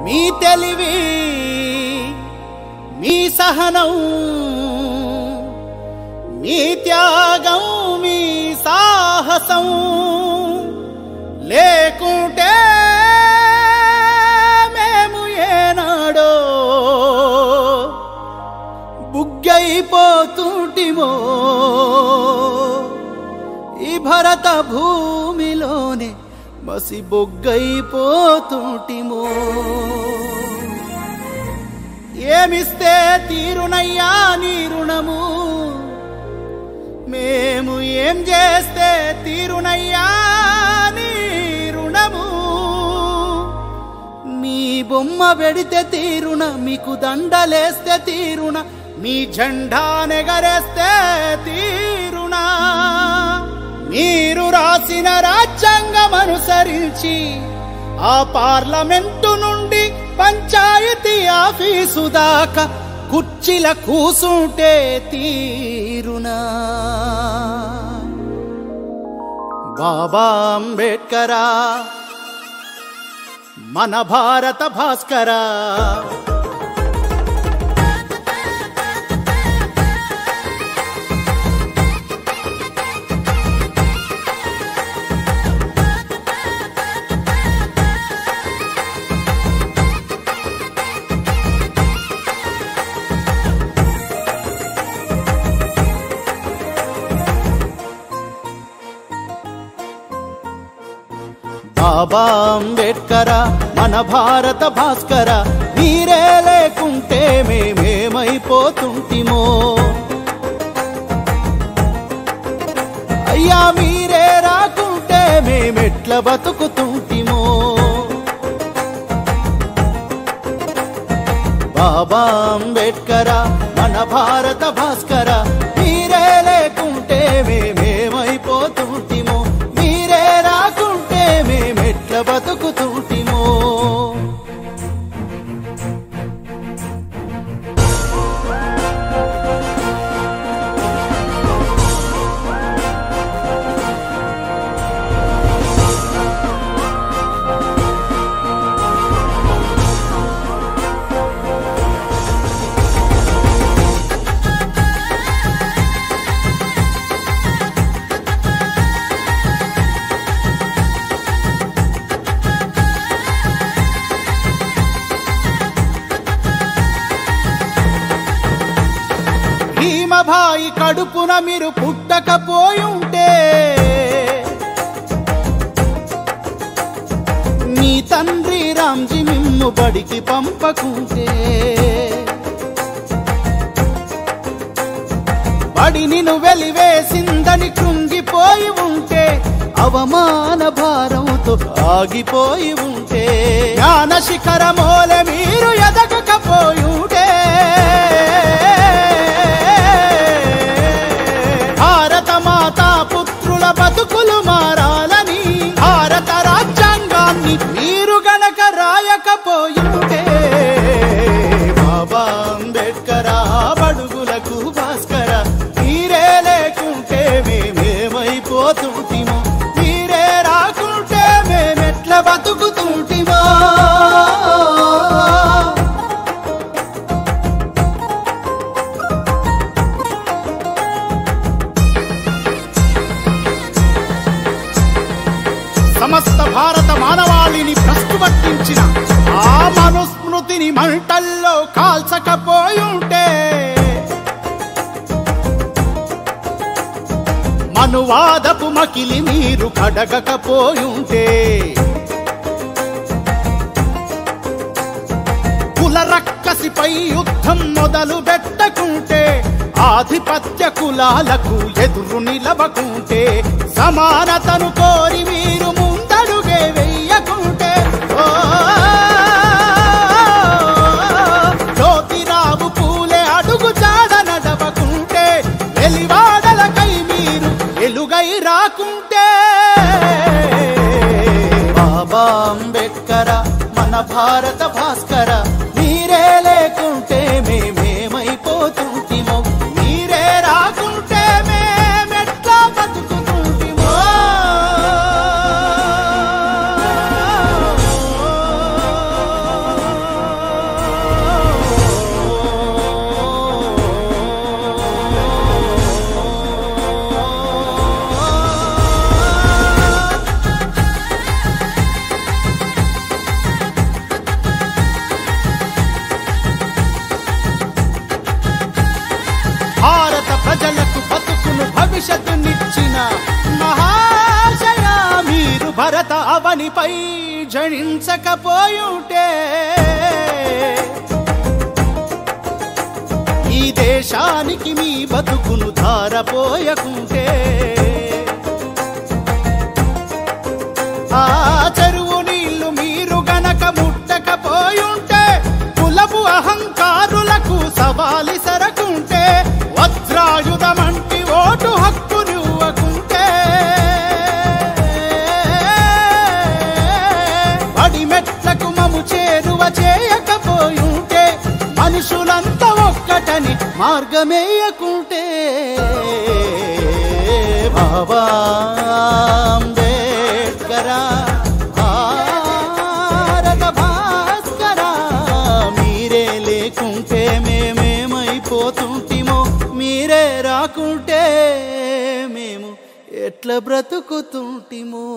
మీ తెలివి మీ సహనం మీ త్యాగం మీ సాహసం లేకుంటే మేము ఏనాడో బుగ్గైపోతుంటిమో ఈ భరత భూమిలోనే మసి బొగ్గైపోతుంటిమో ఏమిస్తే తీరునయ్యా నీ రుణము మేము ఏం చేస్తే తీరునయ్యా నీ రుణము మీ బొమ్మ పెడితే తీరున మీకు దండలేస్తే తీరున మీ జెండా నెగరేస్తే తీరునా మీరు రాసిన రాజ్యాంగం అనుసరించి ఆ పార్లమెంటు నుండి పంచాయతీ ఆఫీసు దాకా కుర్చీల కూసుంటే తీరునా బాబా అంబేడ్కరా మన భారత భాస్కరా బాబా అంబేడ్కరా మన భారత భాస్కరా మీరే లేకుంటే మేమేమైపోతుంటిమో అయ్యా మీరే రాకుంటే మేమెట్ల బతుకుతుంటిమో బాబా అంబేడ్కరా మన భారత భాస్కరా మీరే లేకుంటే మేమేమైపోతుంటిమో మీరే రాకుంటే మేమెట్ల బతుకుతుంటిమో భాయి కడుపున మీరు పుట్టకపోయుంటే మీ తండ్రి రామ్జీ మిమ్ము బడికి పంపకుంటే బడిని వెలివేసిందని కృంగిపోయి ఉంటే అవమాన భారంతో ఆగిపోయి ఉంటే జ్ఞాన శిఖరమోలే మీరు ఎదగకపోయుంటే భారత మాతా పుత్రుల బతుకులు మారాలని భారత రాజ్యాంగాన్ని మీరు గనక రాయకపోయుంటే బాబా అంబేడ్కరా బడుగులకు భాస్కర మీరే లేకుంటే మేమేమైపోతుంటిమో మీరే రాకుంటే మేమెట్ల బతుకుతుంటిమో సమస్త భారత మానవాళిని భ్రష్టు పట్టించిన ఆ మనుస్మృతిని మంటల్లో కాల్చకపోయుంటే మనువాదపు మకిలి మీరు కడగకపోయుంటే కుల రక్కసిపై యుద్ధం మొదలు పెట్టకుంటే ఆధిపత్య కులాలకు ఎదురు నిలవకుంటే సమానతను కోరి మీరు ముందడుగే వెయ్యకుంటే జ్యోతిరావు పూలే అడుగు జాడ నడవకుంటే వెలివాడలకై మీరు ఎలుగై రాకుంటే బాబా అంబేడ్కరా మన భారత భాస్కర మీరే లేకుంటే మేమేమైపోతుంటిమో మీరే రాకుంటే మేమెట్లా బతుకుతుంటిమో భారత అవనిపై జనించకపోయుంటే ఈ దేశానికి మీ బతుకును ధారపోయకుంటే ఆ చెరువు నీళ్లు మీరు గనక ముట్టకపోయుంటే కులపు అహంకారులకు సవాలి సరకుంటే వజ్రాయుధమంటి ఓటు హక్కు నువ్వకుంటే పడి మెట్లకు మము చేరువ చేయకపోయుంటే మనుషులంతా ఒక్కటని మార్గమేయకుంటే బాబా అంబేడ్కరా భారత భాస్కరా మీరే లేకుంటే మేమేమైపోతుంటిమో మీరే రాకుంటే మేము ఎట్లా బ్రతుకుతుంటిమో